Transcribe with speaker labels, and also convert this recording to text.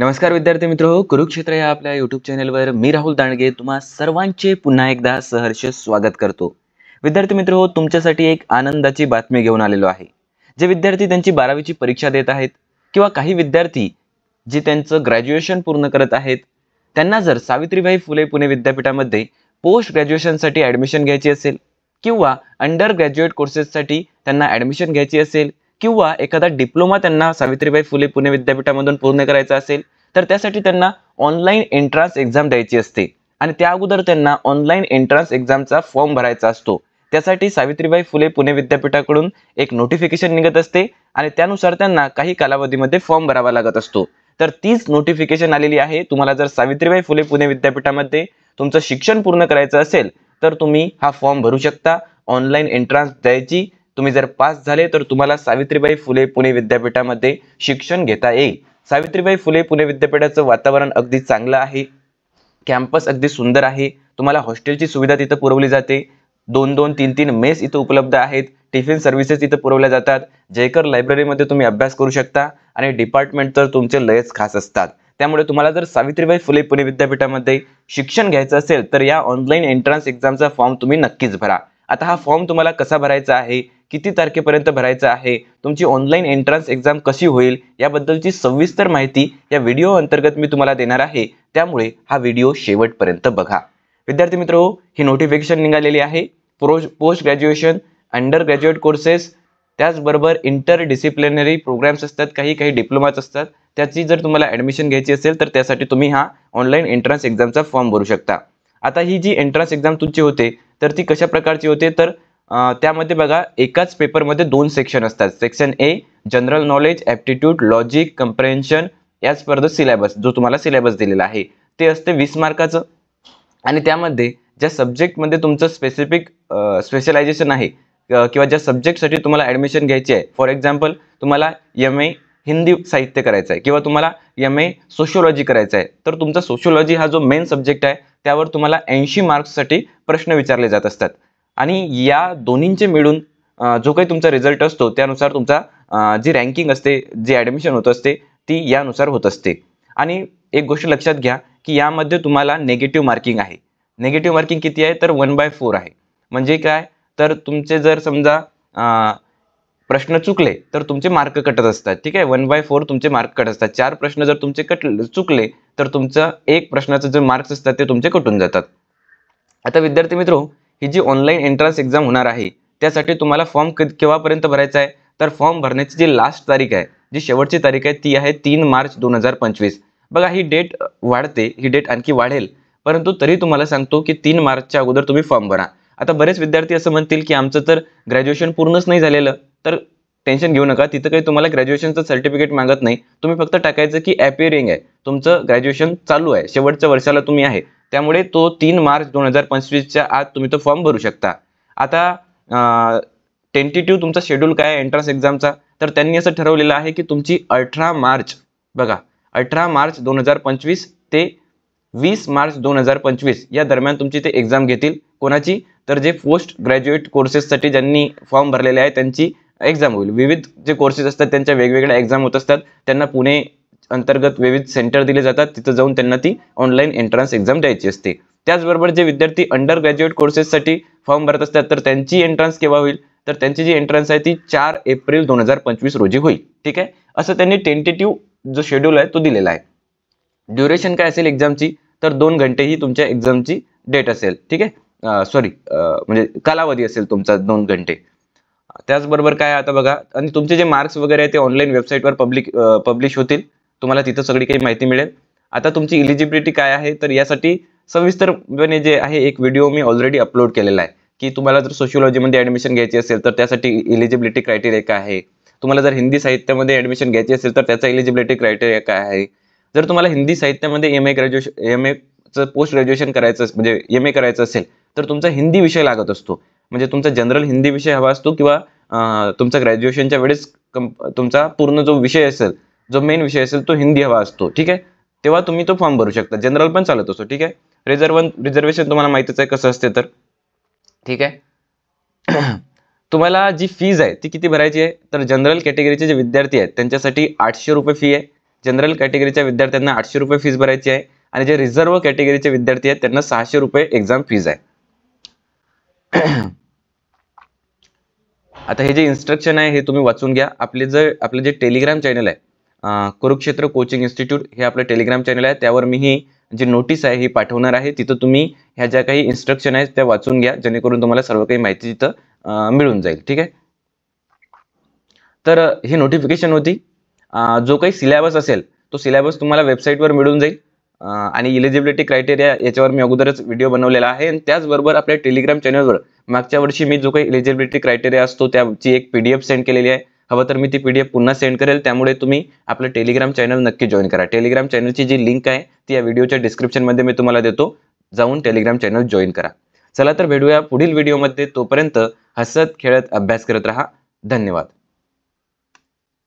Speaker 1: नमस्कार विद्यार्थी मित्रो, कुरुक्षेत्र या आपल्या यूट्यूब चॅनलवर मी राहुल दांडगे तुम्हा सर्वांचे पुन्हा एकदा सहर्ष स्वागत करतो। विद्यार्थी मित्रो, तुमच्यासाठी एक आनंदाची बातमी घेऊन आलेलो आहे। जे विद्यार्थी त्यांची 12वीची परीक्षा देत आहेत किंवा काही विद्यार्थी जे त्यांचं ग्रॅज्युएशन पूर्ण करत आहेत, त्यांना जर सावित्रीबाई फुले पुणे विद्यापीठामध्ये पोस्ट ग्रॅज्युएशनसाठी ॲडमिशन घ्यायची असेल किंवा अंडर ग्रॅज्युएट कोर्सेससाठी त्यांना ॲडमिशन घ्यायची असेल किंवा एखादा डिप्लोमा त्यांना सावित्रीबाई फुले पुणे विद्यापीठामधून पूर्ण करायचा असेल, तर त्यासाठी त्यांना ऑनलाईन एंट्रन्स एक्झाम द्यायची असते आणि त्या अगोदर त्यांना ऑनलाईन एंट्रन्स एक्झामचा फॉर्म भरायचा असतो। त्यासाठी सावित्रीबाई फुले पुणे विद्यापीठाकडून एक नोटिफिकेशन निघत असते आणि त्यानुसार त्यांना काही कालावधीमध्ये फॉर्म भरावा लागत असतो। तर तीच नोटिफिकेशन आलेली आहे। तुम्हाला जर सावित्रीबाई फुले पुणे विद्यापीठामध्ये तुमचं शिक्षण पूर्ण करायचं असेल तर तुम्ही हा फॉर्म भरू शकता। ऑनलाईन एंट्रन्स द्यायची, तुम्ही जर पास झाले तर तुम्हाला सावित्रीबाई फुले पुणे विद्यापीठामध्ये शिक्षण घेता येईल। सावित्रीबाई फुले पुणे विद्यापीठाचं वातावरण अगदी चांगलं आहे, कॅम्पस अगदी सुंदर आहे, तुम्हाला हॉस्टेलची सुविधा तिथं पुरवली जाते, 2-2, 3-3 मेस इथं उपलब्ध आहेत, टिफिन सर्व्हिसेस इथं पुरवल्या जातात, जयकर लायब्ररीमध्ये तुम्ही अभ्यास करू शकता आणि डिपार्टमेंट तर तुमचे लयच खास असतात। त्यामुळे तुम्हाला जर सावित्रीबाई फुले पुणे विद्यापीठामध्ये शिक्षण घ्यायचं असेल तर या ऑनलाईन एंट्रन्स एक्झामचा फॉर्म तुम्ही नक्कीच भरा। आता हा फॉर्म तुम्हाला कसा भरायचा आहे, किती तारखेपर्यंत भरायचा आहे, तुमची ऑनलाईन एंट्रन्स एक्झाम कशी होईल याबद्दलची सविस्तर माहिती या व्हिडिओ अंतर्गत मी तुम्हाला देणार आहे, त्यामुळे हा व्हिडिओ शेवटपर्यंत बघा। विद्यार्थी मित्रो, ही नोटिफिकेशन निघालेली आहे। Post graduation, under graduate courses, त्याचबरोबर इंटर डिसिप्लिनरी प्रोग्राम्स असतात, काही डिप्लोमाच असतात, त्याची जर तुम्हाला ॲडमिशन घ्यायची असेल तर त्यासाठी तुम्ही हा ऑनलाईन एंट्रन्स एक्झामचा फॉर्म भरू शकता। आता ही जी एंट्रन्स एक्झाम तुमची होते तर ती कशा प्रकारची होते, तर त्यामध्ये बघा एकाच पेपरमध्ये 2 सेक्शन असतात। Section A general knowledge, aptitude, logic, comprehension as per the syllabus, जो तुम्हाला सिलेबस दिलेला आहे ते असते 20 मार्काचं आणि त्यामध्ये ज्या सब्जेक्टमध्ये तुमचं स्पेसिफिक स्पेशलायझेशन आहे किंवा ज्या सब्जेक्टसाठी तुम्हाला ॲडमिशन घ्यायची आहे, फॉर एक्झाम्पल तुम्हाला MA हिंदी साहित्य करायचं आहे किंवा तुम्हाला MA सोशिओलॉजी करायचं आहे, तर तुमचा सोशिओलॉजी हा जो मेन सब्जेक्ट आहे त्यावर तुम्हाला 80 मार्क्ससाठी प्रश्न विचारले जात असतात आणि या दोन्हींचे मिळून जो काही तुमचा रिझल्ट असतो त्यानुसार तुमचा जी रँकिंग असते, जी ॲडमिशन होत असते ती यानुसार होत असते। आणि एक गोष्ट लक्षात घ्या की यामध्ये तुम्हाला नेगेटिव्ह मार्किंग आहे। नेगेटिव्ह मार्किंग किती आहे, तर 1/4 आहे। म्हणजे काय, तर तुमचे जर समजा प्रश्न चुकले तर तुमचे मार्क कटत असतात, ठीक आहे। 1/4 तुमचे मार्क कट असतात। 4 प्रश्न जर तुमचे चुकले तर तुमचं एक प्रश्नाचे जे मार्क्स असतात ते तुमचे कटून जातात। आता विद्यार्थी मित्रो, ही जी ऑनलाईन एंट्रन्स एक्झाम होणार आहे त्यासाठी तुम्हाला फॉर्म केव्हापर्यंत भरायचा आहे, तर फॉर्म भरण्याची जी लास्ट तारीख आहे, जी शेवटची तारीख आहे ती आहे 3 मार्च 2025। बघा ही डेट वाढते, ही डेट आणखी वाढेल, परंतु तरी तुम्हाला सांगतो की 3 मार्चच्या अगोदर तुम्ही फॉर्म भरा। आता बरेच विद्यार्थी असं म्हणतील की आमचं तर ग्रॅज्युएशन पूर्णच नाही झालेलं, तर टेन्शन घेऊ नका, तिथं काही तुम्हाला ग्रॅज्युएशनचं सर्टिफिकेट मागत नाही। तुम्ही फक्त टाकायचं की अपिअरिंग आहे, तुमचं ग्रॅज्युएशन चालू आहे, शेवटच्या वर्षाला तुम्ही आहे, त्यामुळे तो 3 मार्च 2025च्या आत तुम्ही तो फॉर्म भरू शकता। आता टेंटेटिव्ह तुमचा शेड्यूल काय आहे एंट्रन्स एक्झामचा, तर त्यांनी असं ठरवलेलं आहे की तुमची 18 मार्च, बघा 18 मार्च 2025 ते 20 मार्च 2025 या दरम्यान तुमची ते एक्झाम घेतील। कोणाची, तर जे पोस्ट ग्रॅज्युएट कोर्सेससाठी ज्यांनी फॉर्म भरलेले आहे त्यांची एक्झाम होईल। विविध जे कोर्सेस असतात त्यांच्या वेगवेगळ्या एक्झाम होत असतात, त्यांना पुणे अंतर्गत विविध सेंटर दिले जातात, तिथं जाऊन त्यांना ती ऑनलाईन एंट्रन्स एक्झाम द्यायची असते। त्याचबरोबर जे विद्यार्थी अंडर ग्रॅज्युएट कोर्सेससाठी फॉर्म भरत असतात तर त्यांची एंट्रन्स केव्हा होईल, तर त्यांची जी एंट्रन्स आहे ती 4 एप्रिल 2025 रोजी होईल, ठीक आहे। असं त्यांनी टेंटेटिव्ह जो शेड्यूल आहे तो दिलेला आहे। ड्युरेशन काय असेल एक्झामची, तर 2 घंटे ही तुमच्या एक्झामची डेट असेल, ठीक आहे। म्हणजे कालावधी असेल तुमचा 2 घंटे। त्याचबरोबर काय आता बघा, आणि तुमचे जे मार्क्स वगैरे आहे ते ऑनलाईन वेबसाईटवर पब्लिश होतील, तुम्हाला तिथं सगळी काही माहिती मिळेल। आता तुमची इलिजिबिलिटी काय आहे, तर यासाठी सविस्तरपणे जे आहे एक व्हिडिओ मी ऑलरेडी अपलोड केलेला आहे की तुम्हाला जर सोशिओलॉजीमध्ये ॲडमिशन घ्यायची असेल तर त्यासाठी इलिजिबिलिटी क्रायटेरिया काय आहे, तुम्हाला जर हिंदी साहित्यामध्ये ॲडमिशन घ्यायची असेल तर त्याचा इलिजिबिलिटी क्रायटेरिया काय आहे, जर तुम्हाला हिंदी साहित्यामध्ये MAचं पोस्ट ग्रॅज्युएशन करायचं म्हणजे MA करायचं असेल तर तुमचा हिंदी विषय लागत असतो, म्हणजे तुमचा जनरल हिंदी विषय हवा असतो किंवा तुमचा ग्रॅज्युएशनच्या वेळेस तुमचा पूर्ण जो विषय असेल, जो मेन विषय असेल तो हिंदी हवा असतो, ठीक आहे। तेव्हा तुम्ही तो फॉर्म भरू शकता, जनरल पण चालत असतो, ठीक आहे। रिझर्वेशन तुम्हाला माहितीच आहे कसं असते तर, ठीक आहे। तुम्हाला जी फीज आहे ती किती भरायची आहे, तर जनरल कॅटेगरीचे जे विद्यार्थी आहेत त्यांच्यासाठी 800 रुपये फी आहे, जनरल कॅटेगरीच्या विद्यार्थ्यांना 800 रुपये फीस भरायची आहे आणि जे रिझर्व्ह कॅटेगरीचे विद्यार्थी आहेत त्यांना 600 रुपये एक्झाम फीज आहे. आता हे जे इन्स्ट्रक्शन आहे हे तुम्ही वाचून घ्या. आपले जे टेलिग्राम चॅनल आहे कुरुक्षेत्र कोचिंग इन्स्टिट्यूट हे आपलं टेलिग्राम चॅनल आहे. त्यावर मी ही जी नोटीस आहे ही पाठवणार आहे. तिथं तुम्ही ह्या ज्या काही इन्स्ट्रक्शन आहेत त्या वाचून घ्या, जेणेकरून तुम्हाला सर्व काही माहिती तिथं मिळून जाईल. ठीक आहे. तर ही नोटिफिकेशन होती. जो काही सिलेबस असेल तो सिलेबस तुम्हाला वेबसाईटवर मिळून जाईल आणि इलिजिबिलिटी क्रायटेरिया याच्यावर मी अगोदरच व्हिडिओ बनवलेला आहे. आणि त्याचबरोबर आपल्या टेलिग्राम चॅनलवर मागच्या वर्षी मी जो काही इलिजिबिलिटी क्रायटेरिया असतो त्याची एक PDF सेंड केलेली आहे. हवं तर मी ती PDF पुन्हा सेंड करेल. त्यामुळे तुम्ही आपलं टेलिग्राम चॅनल नक्की जॉईन करा. टेलिग्राम चॅनलची जी लिंक आहे ती या व्हिडिओच्या डिस्क्रिप्शनमध्ये मी तुम्हाला देतो. जाऊन टेलिग्राम चॅनल जॉईन करा. चला तर भेटूया पुढील व्हिडिओमध्ये. तोपर्यंत हसत खेळत अभ्यास करत राहा. धन्यवाद.